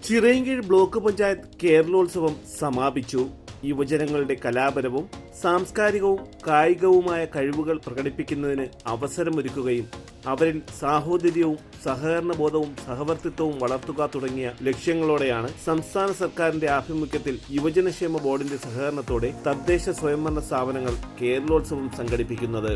Chirayinkeezhu block panchayat കേരളോത്സവം സമാപിച്ചു. യുവജനങ്ങളുടെ കലാപരവും സാംസ്കാരികവും കായികവുമായ കഴിവുകൾ പ്രകടിപ്പിക്കുന്നതിന് അവസരമൊരുക്കുകയും അവരിൽ സാഹോദര്യവും സഹകരണബോധവും സഹവർത്തിത്വവും വളർത്തുക തുടങ്ങിയ ലക്ഷ്യങ്ങളോടെയാണ് സംസ്ഥാന സർക്കാരിന്റെ ആഭിമുഖ്യത്തിൽ യുവജനക്ഷേമ ബോർഡിന്റെ സഹകരണത്തോടെ തദ്ദേശ സ്വയംഭരണ സ്ഥാപനങ്ങൾ കേരളോത്സവം സംഘടിപ്പിക്കുന്നത്.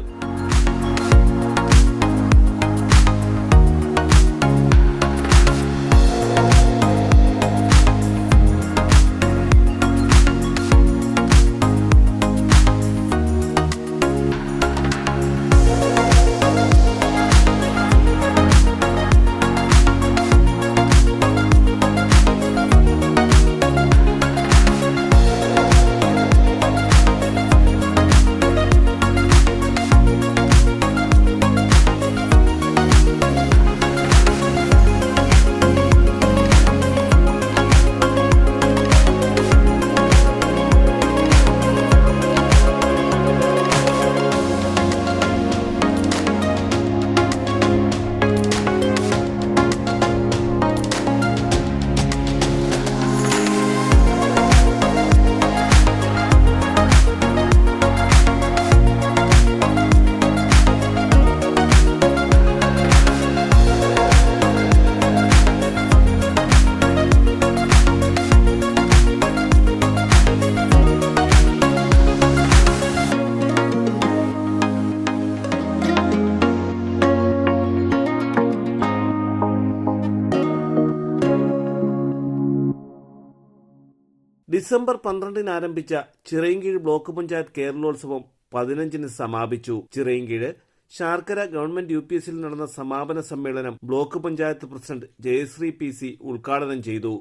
ഡിസംബർ 12 ആരംഭിച്ച ചിറയൻകീഴ് ബ്ലോക്ക് പഞ്ചായത്ത് കേരളോത്സവം 15 സമാപിച്ചു. ചിറയൻകീഴ് ശാർക്കര ഗവൺമെന്റ് UPSൽ നടന്ന സമാപന സമ്മേളനം block panchayat president Jayashree PC ഉദ്ഘാടനം ചെയ്തു.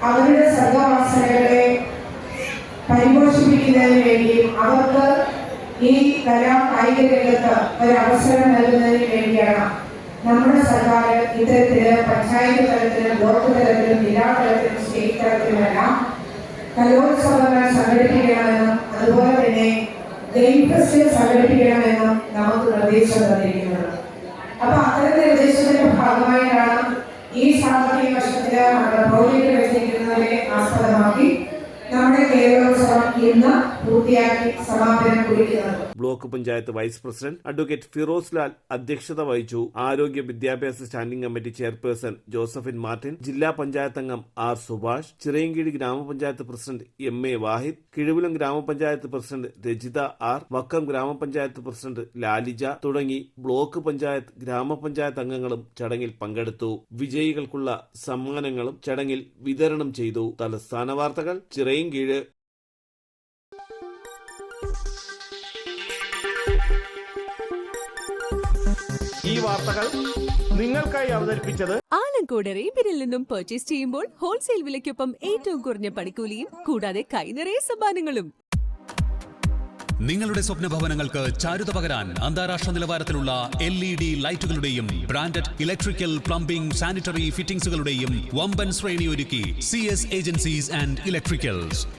അവരുടെ സർഗവാസനകളെ പരിപോഷിപ്പിക്കുന്നതിന് വേണ്ടിയും അവർക്ക് ഈ കലാ കായിക രംഗത്ത് ഒരു അവസരം നൽകുന്നതിന് വേണ്ടിയാണ് നമ്മുടെ സർക്കാർ ഇത്തരത്തില് പഞ്ചായത്ത് തലത്തിലും ബ്ലോക്ക് തലത്തിലും ജില്ലാ തലത്തിലും സ്റ്റേറ്റ് തലത്തിലുമെല്ലാം കലോത്സവങ്ങൾ സംഘടിപ്പിക്കണമെന്നും അതുപോലെ തന്നെ ഗെയിം ഫെസ്റ്റ് സംഘടിപ്പിക്കണമെന്നും നമുക്ക് നിർദ്ദേശം തന്നിരിക്കുന്നത്. അപ്പൊ അത്തരം നിർദ്ദേശത്തിന്റെ ഭാഗമായിട്ടാണ് ഈ സാമ്പത്തിക വർഷത്തില് നമ്മുടെ പ്രോജക്റ്റ് വെച്ചിരിക്കുന്നതിനെ ആസ്പദമാക്കി നമ്മുടെ കേരളോത്സവം ഇന്ന് പൂർത്തിയാക്കി സമാപനം കുറിക്കുന്നത്. Block panchayat vice president advocate Firoz Lal അധ്യക്ഷത വഹിച്ചു. ആരോഗ്യ വിദ്യാഭ്യാസ standing committee chairperson Josephine Martin, ജില്ലാ പഞ്ചായത്ത് അംഗം R സുഭാഷ്, ചിറയൻകീഴ് ഗ്രാമപഞ്ചായത്ത് പ്രസിഡന്റ് MA വാഹിദ്, കിഴുവിലം ഗ്രാമപഞ്ചായത്ത് പ്രസിഡന്റ് രജിത R, വക്കം ഗ്രാമപഞ്ചായത്ത് പ്രസിഡന്റ് ലാലിജ തുടങ്ങി ബ്ലോക്ക് പഞ്ചായത്ത് ഗ്രാമപഞ്ചായത്ത് അംഗങ്ങളും ചടങ്ങിൽ പങ്കെടുത്തു. വിജയികൾക്കുള്ള സമ്മാനങ്ങളും ചടങ്ങിൽ വിതരണം ചെയ്തു. തലസ്ഥാന വാർത്തകൾ ചിറയൻകീഴ്. ഈ വാർത്തകൾ നിങ്ങൾക്കായി അവതരിപ്പിച്ചത് ആലങ്കോട് റേബിനിൽ നിന്നും പർച്ചേസ് ചെയ്യുമ്പോൾ ഹോൾസെയിൽ വിലയ്ക്കൊപ്പം ഏറ്റവും കുറഞ്ഞ പണിക്കൂലിയും കൂടാതെ കൈനിറയെ സമ്മാനങ്ങളും. നിങ്ങളുടെ സ്വപ്ന ഭവനങ്ങൾക്ക് ചാരുത പകരാൻ അന്താരാഷ്ട്ര നിലവാരത്തിലുള്ള LED ലൈറ്റുകളുടെയും ബ്രാൻഡഡ് ഇലക്ട്രിക്കൽ, പ്ലംബിംഗ്, സാനിറ്ററി ഫിറ്റിംഗ്സുകളുടെയും വമ്പൻ ശ്രേണി ഒരുക്കി CS ഏജൻസീസ് ആൻഡ് ഇലക്ട്രിക്കൽസ്.